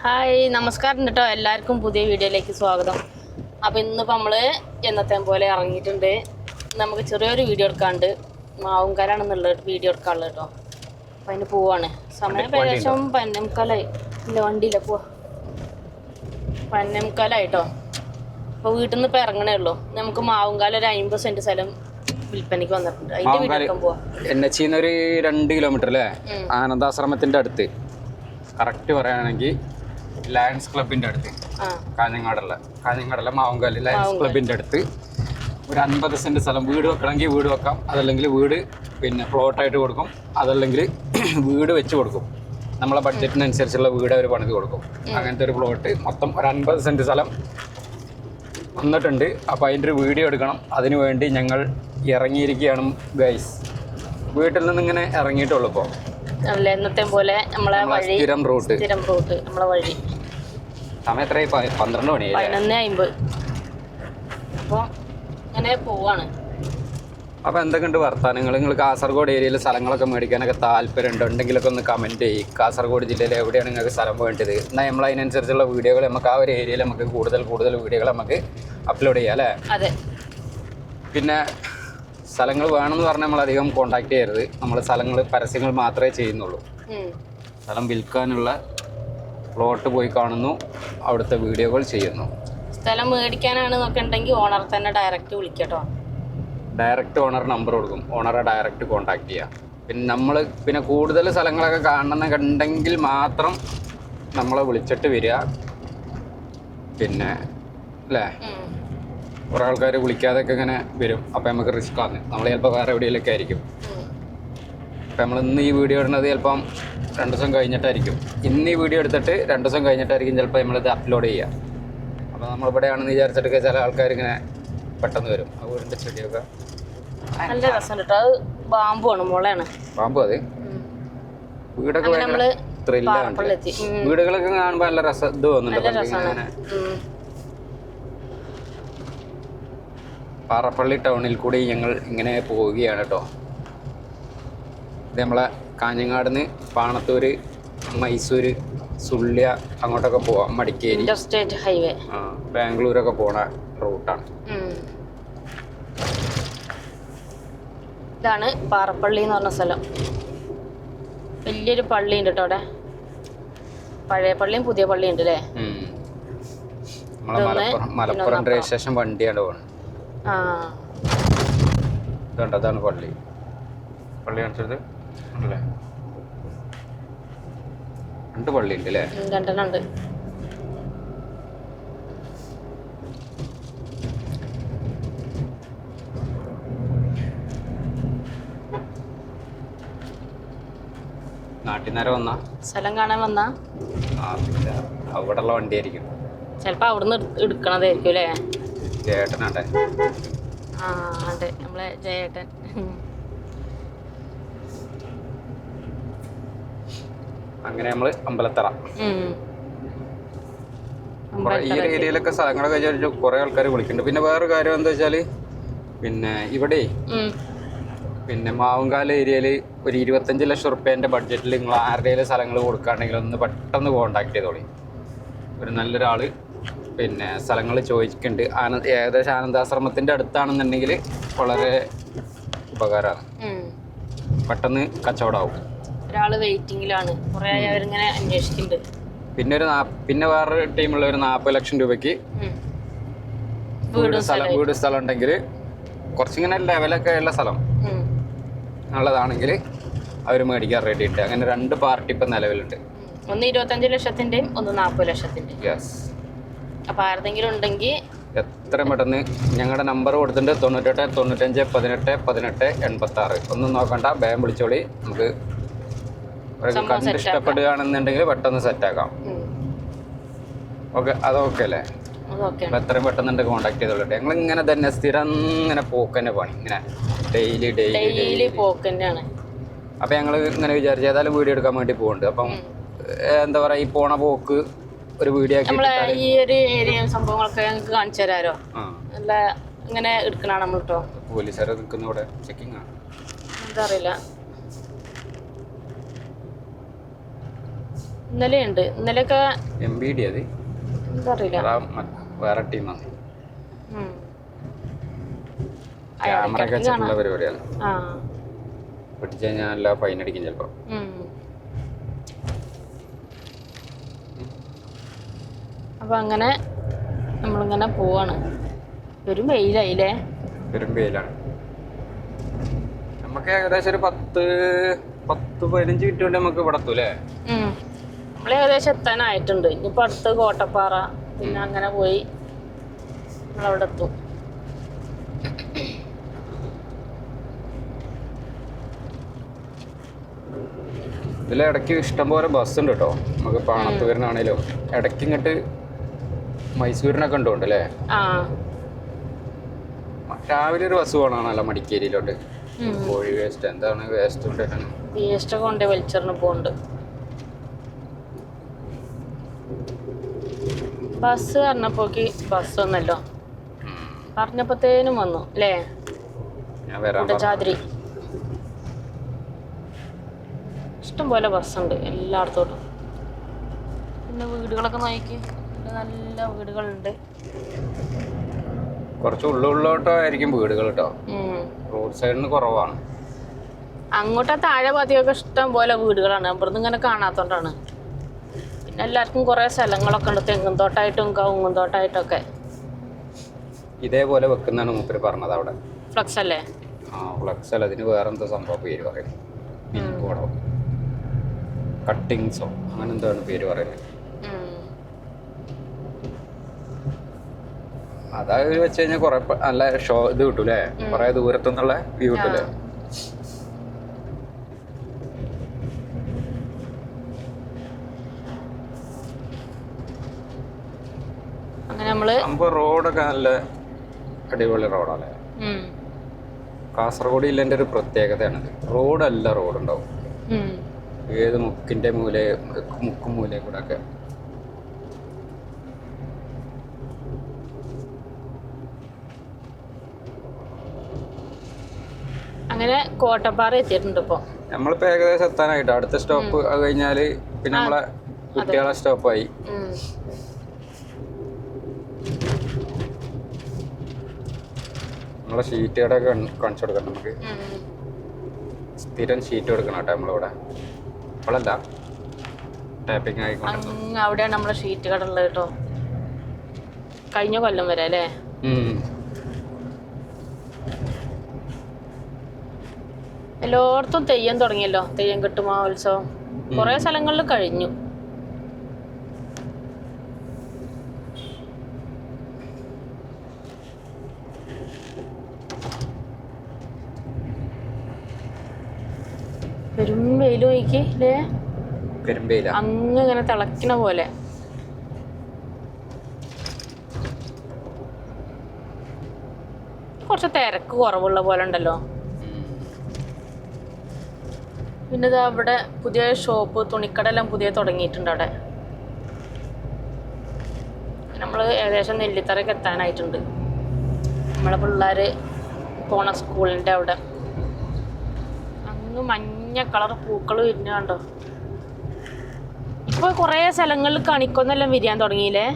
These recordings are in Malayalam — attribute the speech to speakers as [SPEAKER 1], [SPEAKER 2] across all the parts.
[SPEAKER 1] ഹായ് നമസ്കാരം കേട്ടോ, എല്ലാവർക്കും പുതിയ വീഡിയോയിലേക്ക് സ്വാഗതം. അപ്പോൾ ഇന്നിപ്പോൾ നമ്മൾ എന്നത്തെ പോലെ ഇറങ്ങിയിട്ടുണ്ട്. നമുക്ക് ചെറിയൊരു വീഡിയോ എടുക്കാണ്ട് മാവുംകാലാണെന്നുള്ള വീഡിയോ എടുക്കാനുള്ളത് കേട്ടോ. അപ്പോൾ അതിന് പോവാണ്. സമയം ഏകദേശം 12:45 ഇല്ല, വണ്ടിയില്ല പോവാ 12:45 കേട്ടോ. അപ്പോൾ വീട്ടിൽ നിന്ന് ഇപ്പോൾ ഇറങ്ങണേ ഉള്ളൂ. നമുക്ക് മാവുംകാല ഒരു 50 സെൻറ്റ് സ്ഥലം വിൽപ്പനയ്ക്ക് വന്നിട്ടുണ്ട്. അതിൻ്റെ വീഡിയോ എടുക്കാൻ പോവാം.
[SPEAKER 2] ഒരു 2 കിലോമീറ്റർ അല്ലേ, ആനന്ദാശ്രമത്തിൻ്റെ അടുത്ത്. കറക്റ്റ് പറയുകയാണെങ്കിൽ ലയൺസ് ക്ലബിൻ്റെ അടുത്ത്, കാഞ്ഞങ്ങാടല്ല മാവുംകാല് ലയൺസ് ക്ലബിൻ്റെ അടുത്ത് ഒരു 50 സെൻറ്റ് സ്ഥലം. വീട് വെക്കണമെങ്കിൽ വീട് വെക്കാം, അതല്ലെങ്കിൽ വീട് പിന്നെ പ്ലോട്ടായിട്ട് കൊടുക്കും, അതല്ലെങ്കിൽ വീട് വെച്ച് കൊടുക്കും. നമ്മളെ ബഡ്ജറ്റിനനുസരിച്ചുള്ള വീട് അവർ പണിത് കൊടുക്കും. അങ്ങനത്തെ ഒരു പ്ലോട്ട് മൊത്തം ഒരു 50 സെൻറ്റ് സ്ഥലം വന്നിട്ടുണ്ട്. അപ്പോൾ അതിൻ്റെ ഒരു വീഡിയോ എടുക്കണം. അതിനു വേണ്ടി ഞങ്ങൾ ഇറങ്ങിയിരിക്കുകയാണ് ഗൈസ്. വീട്ടിൽ നിന്ന് ഇങ്ങനെ ഇറങ്ങിയിട്ടുള്ളൂ. ഇപ്പോൾ
[SPEAKER 1] എന്നത്തെ പോലെ നമ്മളെ വഴി
[SPEAKER 2] സ്ഥിരം റൂട്ട്
[SPEAKER 1] നമ്മളെ വഴി.
[SPEAKER 2] സമയം എത്രയായി? 12 മണി,
[SPEAKER 1] 11:50. അപ്പോൾ ഇങ്ങനെ പോവാണ്.
[SPEAKER 2] അപ്പോൾ എന്തൊക്കെയുണ്ട് വർത്തമാനങ്ങൾ? നിങ്ങൾ കാസർഗോഡ് ഏരിയയിൽ സ്ഥലങ്ങളൊക്കെ മേടിക്കാനൊക്കെ താല്പര്യമുണ്ടോ? ഉണ്ടെങ്കിലൊക്കെ ഒന്ന് കമൻറ്റ് ചെയ്യും. കാസർഗോഡ് ജില്ലയിൽ എവിടെയാണ് നിങ്ങൾക്ക് സ്ഥലം വേണ്ടത് എന്നാൽ നമ്മൾ അതിനനുസരിച്ചുള്ള വീഡിയോകൾ നമുക്ക് ആ ഒരു ഏരിയയിൽ നമുക്ക് കൂടുതൽ വീഡിയോകൾ നമുക്ക് അപ്ലോഡ് ചെയ്യാം അല്ലേ?
[SPEAKER 1] അതെ.
[SPEAKER 2] പിന്നെ സ്ഥലങ്ങൾ വേണമെന്ന് പറഞ്ഞാൽ നമ്മളധികം കോൺടാക്ട് ചെയ്യരുത്. നമ്മൾ പരസ്യങ്ങൾ മാത്രമേ ചെയ്യുന്നുള്ളൂ. സ്ഥലം വിൽക്കാനുള്ള പ്ലോട്ട് പോയി കാണുന്നു, അവിടുത്തെ വീഡിയോകൾ ചെയ്യുന്നു.
[SPEAKER 1] സ്ഥലം മേടിക്കാനാണ് നോക്കണ്ടെങ്കിൽ ഓണർ തന്നെ ഡയറക്റ്റ് വിളിക്കട്ടോ.
[SPEAKER 2] ഡയറക്റ്റ് ഓണർ നമ്പർ കൊടുക്കും, ഓണറെ ഡയറക്റ്റ് കോൺടാക്ട് ചെയ്യാം. പിന്നെ കൂടുതൽ സ്ഥലങ്ങളൊക്കെ കാണണമെന്നുണ്ടെങ്കിൽ മാത്രം നമ്മളെ വിളിച്ചിട്ട് വരിക. പിന്നെ അല്ലേ, കുറേ ആൾക്കാർ വിളിക്കാതെയൊക്കെ ഇങ്ങനെ വരും. അപ്പോൾ നമുക്ക് റിസ്ക് ആണ്. നമ്മൾ ചിലപ്പോൾ വേറെ എവിടെയെങ്കിലൊക്കെ ആയിരിക്കും. അപ്പോൾ നമ്മൾ ഇന്ന് ഈ വീഡിയോ ഇടുന്നത് ചിലപ്പം 2 ദിവസം കഴിഞ്ഞിട്ടായിരിക്കും. ഇന്ന് ഈ വീഡിയോ എടുത്തിട്ട് 2 ദിവസം കഴിഞ്ഞിട്ടായിരിക്കും ചിലപ്പോൾ നമ്മളിത് അപ്ലോഡ് ചെയ്യുക. അപ്പോൾ നമ്മളിവിടെയാണെന്ന് വിചാരിച്ചിട്ടൊക്കെ ചില ആൾക്കാർ ഇങ്ങനെ പെട്ടെന്ന് വരും. ആ വീടിൻ്റെ ചെടിയൊക്കെ
[SPEAKER 1] നല്ല രസമുണ്ട് കേട്ടോ. അത് ബാമ്പുമാണ്, മുളയാണ്.
[SPEAKER 2] പാമ്പ് അത് വീടൊക്കെ ത്രില്ലാണ്. വീടുകളൊക്കെ കാണുമ്പോൾ നല്ല രസം ഇത് തോന്നുന്നുണ്ട്. പാറപ്പള്ളി ടൗണിൽ കൂടി ഞങ്ങൾ ഇങ്ങനെ പോവുകയാണ് കേട്ടോ. ഇത് നമ്മളെ കാഞ്ഞങ്ങാടുന്ന് പാണത്തൂർ, മൈസൂർ, സുള്ളിയ അങ്ങോട്ടൊക്കെ പോവാം. മടിക്കേരി
[SPEAKER 1] ഇന്റർസ്റ്റേറ്റ് ഹൈവേ,
[SPEAKER 2] ബാംഗ്ലൂരൊക്കെ പോണ റൂട്ടാണ്.
[SPEAKER 1] ഇതാണ് പാറപ്പള്ളി എന്ന് പറഞ്ഞ സ്ഥലം. വലിയൊരു പള്ളിയുണ്ട് കേട്ടോ അവിടെ. പഴയ പള്ളിയും പുതിയ പള്ളിയും ഉണ്ട് അല്ലേ?
[SPEAKER 2] നമ്മളെ മലപ്പുറം രജിസ്ട്രേഷൻ വണ്ടിയാണ് പോകുന്നത്. ഇതുണ്ട്, അതാണ് പള്ളി. പള്ളി കാണിച്ചത് ഉണ്ടല്ലേ? 2 പള്ളി ഉണ്ട് അല്ലേ?
[SPEAKER 1] 2 ഉണ്ട്.
[SPEAKER 2] നാട്ടിന്നേരം വന്ന
[SPEAKER 1] സ്ഥലം കാണാൻ വന്നാ
[SPEAKER 2] അവിടെയുള്ള വണ്ടിയായിരിക്കും.
[SPEAKER 1] ചിലപ്പോ അവിടുന്ന് എടുക്കണതായിരിക്കും അല്ലേ?
[SPEAKER 2] ജയേട്ടനാണ്ടേ?
[SPEAKER 1] അതെ, നമ്മളെ ജയേട്ടൻ.
[SPEAKER 2] അങ്ങനെ നമ്മള് അമ്പലത്തറ. ഈ ഒരു ഏരിയയിലൊക്കെ സ്ഥലങ്ങളൊക്കെ വിചാരിച്ചു കുറെ ആൾക്കാർ വിളിക്കുന്നുണ്ട്. പിന്നെ വേറൊരു കാര്യം എന്താ വെച്ചാല്, പിന്നെ ഇവിടെ പിന്നെ മാവുംകാല ഏരിയയിൽ ഒരു 25 ലക്ഷം റുപ്യേൻ്റെ ബഡ്ജറ്റിൽ നിങ്ങൾ ആരുടെയും സ്ഥലങ്ങൾ കൊടുക്കുകയാണെങ്കിൽ ഒന്ന് പെട്ടെന്ന് കോൺടാക്ട് ചെയ്തോളി. ഒരു നല്ലൊരാൾ പിന്നെ സ്ഥലങ്ങൾ ചോദിക്കുന്നുണ്ട്. ഏകദേശം ആനന്ദാശ്രമത്തിൻ്റെ അടുത്താണെന്നുണ്ടെങ്കിൽ വളരെ ഉപകാരമാണ്. പെട്ടെന്ന് കച്ചവടമാവും.
[SPEAKER 1] ഒരാൾ വെയിറ്റിങ്ങിലാണ്, കുറേ അവരിങ്ങനെ അന്വേഷിക്കുന്നുണ്ട്.
[SPEAKER 2] പിന്നെ വേറൊരു ടീമുള്ള ഒരു 40 ലക്ഷം രൂപയ്ക്ക് വീട് സ്ഥലം ഉണ്ടെങ്കിൽ കുറച്ചിങ്ങനെ ലെവലൊക്കെ ഉള്ള സ്ഥലം ഉള്ളതാണെങ്കിൽ അവർ മേടിക്കാൻ റെഡി ഉണ്ട്. അങ്ങനെ 2 പാർട്ടി ഇപ്പം നിലവിലുണ്ട്.
[SPEAKER 1] ഒന്ന് 25 ലക്ഷത്തിൻ്റെയും ഒന്ന് 40 ലക്ഷത്തിൻ്റെയും.
[SPEAKER 2] യെസ്.
[SPEAKER 1] അപ്പോൾ ആരെങ്കിലും ഉണ്ടെങ്കിൽ
[SPEAKER 2] എത്രയും പെട്ടെന്ന് ഞങ്ങളുടെ നമ്പർ കൊടുത്തിട്ടുണ്ട്. 98 95 18 18 86. ഒന്നും നോക്കണ്ട, വേഗം വിളിച്ചോളി. നമുക്ക് കണ്ട് ഇഷ്ടപ്പെടുകയാണെന്നുണ്ടെങ്കിൽ പെട്ടെന്ന് സെറ്റാക്കാം. ഓക്കെ, അതൊക്കെ അല്ലേ? എത്രയും പെട്ടെന്ന് കോൺടാക്ട് ചെയ്തോളൂ. ഞങ്ങൾ ഇങ്ങനെ തന്നെ സ്ഥിരം ഇങ്ങനെ പോക്കന്നെ പണി, ഇങ്ങനെ ഡെയിലി
[SPEAKER 1] പോക്ക് തന്നെയാണ്.
[SPEAKER 2] അപ്പം ഞങ്ങൾ ഇങ്ങനെ വിചാരിച്ചു ഏതായാലും വീഡിയോ എടുക്കാൻ വേണ്ടി പോകുന്നുണ്ട്. അപ്പം എന്താ പറയുക, ഈ പോണ പോക്ക് ഒരു വീഡിയോ ആക്കി
[SPEAKER 1] ഈ ഒരു ഏരിയ സംഭവങ്ങളൊക്കെ ഞങ്ങൾക്ക് കാണിച്ചു തരാമോ? നല്ല ഇങ്ങനെ എടുക്കണാണ് നമ്മൾ കേട്ടോ.
[SPEAKER 2] പോലീസുകാരെ നിൽക്കുന്ന ഇവിടെ ചെക്കിങ് ആണ്,
[SPEAKER 1] എന്താ അറിയില്ല. ഇന്നലെ ഉണ്ട്. ഇന്നലെയൊക്കെ
[SPEAKER 2] MBD അത്
[SPEAKER 1] എന്തറിയില്ല,
[SPEAKER 2] വേറെ ടീമാണ്. ക്യാമറ ഒക്കെ വെച്ചിട്ടുള്ള പരിപാടിയാണ്. പിടിച്ചു കഴിഞ്ഞാൽ നല്ല ഫൈൻ അടിക്കും ചിലപ്പോ.
[SPEAKER 1] അപ്പൊ അങ്ങനെ നമ്മളിങ്ങനെ പോവാണ്. ഒരു വെയിലായില്ലേ?
[SPEAKER 2] പെരും വെയിലാണ്. നമുക്ക് ഏകദേശം ഒരു 10-15 മിനിറ്റ് കൊണ്ട് നമുക്ക് ഇവിടെ എത്തൂല്ലേ?
[SPEAKER 1] നമ്മൾ ഏകദേശം എത്താനായിട്ടുണ്ട്. ഇനിയിപ്പോൾ അടുത്ത് കോട്ടപ്പാറ, പിന്നെ അങ്ങനെ പോയി നമ്മളവിടെ എത്തും.
[SPEAKER 2] ഇതിൽ ഇടയ്ക്ക് ഇഷ്ടംപോലെ ബസ് ഉണ്ട് കേട്ടോ. നമുക്ക് പാണത്തൂരിനാണേലും ഇടയ്ക്ക് ഇങ്ങോട്ട് മൈസൂരിനൊക്കെ ഉണ്ടോണ്ട് അല്ലേ? രാവിലെ ഒരു ബസ് പോകണമല്ലോ മടിക്കേരിയിലോട്ട്. കോഴി വേസ്റ്റ് എന്താണ് വേസ്റ്റ്
[SPEAKER 1] ഒക്കെ കൊണ്ട് വലിച്ചെറിഞ്ഞ് പോകുന്നുണ്ട്. ബസ് പറഞ്ഞപ്പോക്ക് ബസ് വന്നല്ലോ, പറഞ്ഞപ്പോഴത്തേനും വന്നു അല്ലേ? ചാതിരി ഇഷ്ടം പോലെ ബസ്സുണ്ട് എല്ലായിടത്തോട്ടും. പിന്നെ വീടുകളൊക്കെ നോക്കി, നല്ല വീടുകളുണ്ട്.
[SPEAKER 2] കുറച്ച് ഉള്ളിലോട്ടായിരിക്കും വീടുകൾ കേട്ടോ. റോഡ് സൈഡിന് കുറവാണ്.
[SPEAKER 1] അങ്ങോട്ടാ താഴെ ഭാഗത്തൊക്കെ ഇഷ്ടം പോലെ വീടുകളാണ്. ഇവിടുന്ന് ഇങ്ങനെ കാണാത്തോണ്ടാണ്. പിന്നെ എല്ലാവർക്കും കുറെ സ്ഥലങ്ങളൊക്കെ ഉണ്ട്, തെങ്ങും തോട്ടായിട്ടും കവുങ്ങും തോട്ടായിട്ടൊക്കെ.
[SPEAKER 2] ഇതേപോലെ വെക്കുന്നതാണ് മൂപ്പര് പറഞ്ഞത് അവിടെ.
[SPEAKER 1] ഫ്ലക്സ് അല്ലേ?
[SPEAKER 2] ഫ്ലക്സ് അല്ല, അതിന് വേറെന്തോ സംഭവം പേര് പറയുന്നത്. കട്ടിങ്സോ അങ്ങനെ എന്താണ് പേര് പറയുന്നത്. അതാ വെച്ച് കഴിഞ്ഞാൽ കുറെ നല്ല ഇത് കിട്ടൂലേ, കുറെ ദൂരത്തുനിന്നുള്ള വ്യൂ കിട്ടൂലേ. റോഡൊക്കെ നല്ല അടിപൊളി റോഡല്ലേ. കാസർഗോഡ് ജില്ലേന്റെ ഒരു പ്രത്യേകതയാണത്. റോഡല്ല റോഡുണ്ടാവും ഏത് മുക്കിന്റെ മുക്കും മൂലയും കൂടെ ഒക്കെ.
[SPEAKER 1] അങ്ങനെ കോട്ടപ്പാറ എത്തിയിട്ടുണ്ട്. ഇപ്പൊ
[SPEAKER 2] നമ്മളിപ്പോ ഏകദേശം എത്താനായിട്ട്. അടുത്ത സ്റ്റോപ്പ് അത് കഴിഞ്ഞാല് പിന്നെ നമ്മളെ കുട്ടികളെ സ്റ്റോപ്പായി. നമ്മളെ ഷീറ്റ് കട കാണിച്ചു കൊടുക്കണം. നമുക്ക് സ്ഥിരം ഷീറ്റ് കൊടുക്കണം കേട്ടോ നമ്മളിവിടെ. ഇപ്പോഴല്ല, ടാപ്പിംഗ് ആയിക്കോട്ടെ.
[SPEAKER 1] അവിടെയാണ് നമ്മളെ ഷീറ്റ് കട ഉള്ളത് കേട്ടോ. കഴിഞ്ഞ കൊല്ലം വരെ അല്ലേ? എല്ലായിടത്തും തെയ്യം തുടങ്ങിയല്ലോ. തെയ്യം കെട്ട് മഹോത്സവം കുറെ സ്ഥലങ്ങളിൽ കഴിഞ്ഞു. പെരും വെയിൽ നോക്കില്ലേ, അങ്ങ് ഇങ്ങനെ തിളക്കണ പോലെ. കുറച്ച് തിരക്ക് കുറവുള്ള പോലെ ഉണ്ടല്ലോ. പിന്നെ ഇതാ അവിടെ പുതിയ ഷോപ്പ്, തുണിക്കടെല്ലാം പുതിയ തുടങ്ങിയിട്ടുണ്ട് അവിടെ. നമ്മൾ ഏകദേശം നെല്ലിത്തറയ്ക്ക് എത്താനായിട്ടുണ്ട്. നമ്മളെ പിള്ളേർ പോണ സ്കൂളിൻ്റെ അവിടെ. അങ്ങ് മഞ്ഞ കളർ പൂക്കൾ വിരിഞ്ഞ കണ്ടോ. ഇപ്പൊ കുറേ സ്ഥലങ്ങളിൽ കണിക്കൊന്നെല്ലാം വിരിയാൻ തുടങ്ങിയില്ലേ.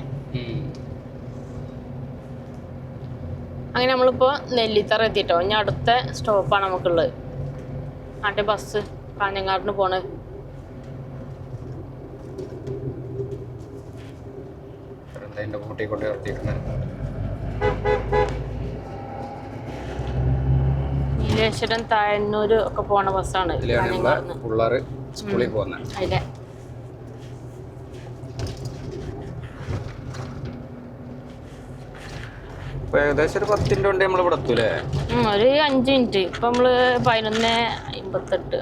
[SPEAKER 1] അങ്ങനെ നമ്മളിപ്പോ നെല്ലിത്തറ എത്തിട്ടോ. ഇനി അടുത്ത സ്റ്റോപ്പാണ് നമുക്കുള്ളത്. ആട്ടെ ബസ് കാഞ്ഞങ്ങാടിന് പോണ്. നീലേശ്വരം തായന്നൂര് ഒക്കെ പോണ ബസ്സാണ്.
[SPEAKER 2] സ്കൂളിൽ പോകുന്നത്
[SPEAKER 1] അതിലെ
[SPEAKER 2] ഏകദേശം ഒരു 10 മിനിറ്റ് കൊണ്ട് നമ്മൾ ഇവിടെ എത്തൂലേ?
[SPEAKER 1] ഒരു 5 മിനിറ്റ്. ഇപ്പൊ നമ്മള് 11:58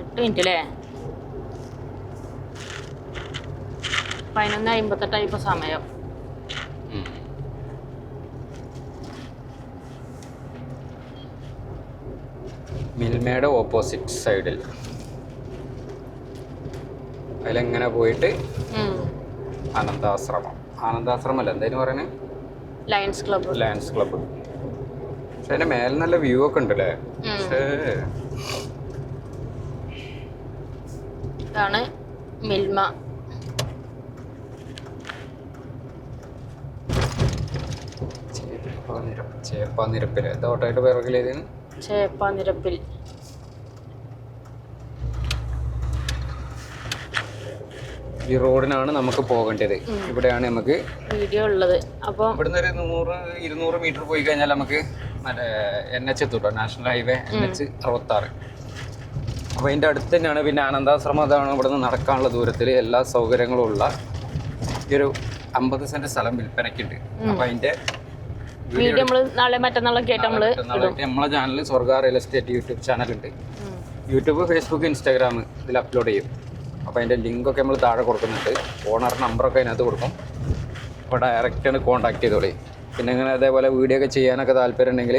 [SPEAKER 1] 8 മിനിറ്റ് അല്ലേ? 11:58 ഇപ്പൊ സമയം.
[SPEAKER 2] മിൽമയുടെ ഓപ്പോസിറ്റ് സൈഡിൽ അതിലെങ്ങനെ പോയിട്ട് ആനന്ദാശ്രമം അല്ല എന്തായാലും പറയുന്നത്,
[SPEAKER 1] ലയൺസ്
[SPEAKER 2] ക്ലബ്ബ്. പക്ഷെ അതിന്റെ മേലെ നല്ല വ്യൂ ഒക്കെ ഉണ്ടല്ലേ.
[SPEAKER 1] ഇതാണ് മിൽമ.
[SPEAKER 2] ചേപ്പാനിരപ്പില് തോട്ടായിട്ട് പിറകിലേതിന്
[SPEAKER 1] ചേപ്പാനിരപ്പിൽ.
[SPEAKER 2] ഈ റോഡിനാണ് നമുക്ക് പോകേണ്ടത്. ഇവിടെയാണ് നമുക്ക്
[SPEAKER 1] വീഡിയോ ഉള്ളത്. അപ്പോൾ
[SPEAKER 2] ഇവിടുന്ന് ഒരു 100-200 മീറ്റർ പോയി കഴിഞ്ഞാൽ നമുക്ക് മറ്റേ NH എത്തൂട്ടോ, നാഷണൽ ഹൈവേ NH 66. അപ്പോൾ അതിൻ്റെ അടുത്ത് തന്നെയാണ്. പിന്നെ ആനന്ദാശ്രമം അതാണ് ഇവിടുന്ന് നടക്കാനുള്ള ദൂരത്തിൽ എല്ലാ സൗകര്യങ്ങളും ഉള്ള ഈ ഒരു 50 സെന്റ് സ്ഥലം വിൽപ്പനയ്ക്കുണ്ട്. അപ്പോൾ അതിൻ്റെ
[SPEAKER 1] വീഡിയോ നമ്മൾ നാളെ മറ്റന്നാളൊക്കെ ആയിട്ട്
[SPEAKER 2] നമ്മളെ ചാനൽ സ്വർഗ റിയൽ എസ്റ്റേറ്റ് യൂട്യൂബ് ചാനലുണ്ട്. യൂട്യൂബ്, ഫേസ്ബുക്ക്, ഇൻസ്റ്റാഗ്രാം ഇതിൽ അപ്ലോഡ് ചെയ്യും. അപ്പോൾ അതിൻ്റെ ലിങ്കൊക്കെ നമ്മൾ താഴെ കൊടുക്കുന്നുണ്ട്. ഓണർ നമ്പറൊക്കെ അതിനകത്ത് കൊടുക്കും. അപ്പോൾ ഡയറക്റ്റാണ് കോൺടാക്ട് ചെയ്തോളി. പിന്നെ ഇങ്ങനെ അതേപോലെ വീഡിയോ ഒക്കെ ചെയ്യാനൊക്കെ താല്പര്യം ഉണ്ടെങ്കിൽ,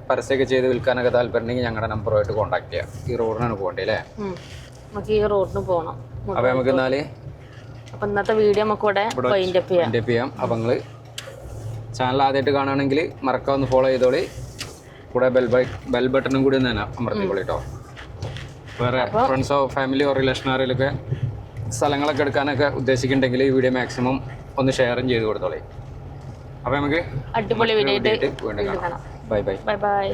[SPEAKER 2] പരസ്യമൊക്കെ ചെയ്ത് വിൽക്കാനൊക്കെ താല്പര്യം ഉണ്ടെങ്കിൽ ഞങ്ങളുടെ നമ്പറുമായിട്ട് കോൺടാക്ട് ചെയ്യാം. ഈ റോഡിനാണ് പോകേണ്ടത് അല്ലേ?
[SPEAKER 1] നമുക്ക് ഈ റോഡിന് പോകണം.
[SPEAKER 2] അപ്പോൾ നമുക്ക് എന്നാൽ
[SPEAKER 1] അപ്പോൾ ഇന്നത്തെ വീഡിയോ നമുക്ക് ഇവിടെ വൈൻഡപ്പ് ചെയ്യാം. അപ്പോൾ നിങ്ങൾ ചാനൽ ആദ്യമായിട്ട് കാണുകയാണെങ്കിൽ മറക്കാവുന്ന ഫോളോ ചെയ്തോളി. കൂടെ ബെൽ ബട്ടണും കൂടി തന്നെ അമർത്തിക്കോളി കേട്ടോ. വേറെ ഫ്രണ്ട്സോ ഫാമിലിയോ റിലേഷനോ ആരെങ്കിലുമൊക്കെ സ്ഥലങ്ങളൊക്കെ എടുക്കാനൊക്കെ ഉദ്ദേശിക്കുന്നുണ്ടെങ്കിൽ ഈ വീഡിയോ മാക്സിമം ഒന്ന് ഷെയറും ചെയ്ത് കൊടുത്തോളി. അപ്പോൾ നമുക്ക് അടിപൊളി വീഡിയോ
[SPEAKER 2] വീണ്ടും കാണാം. ബൈ.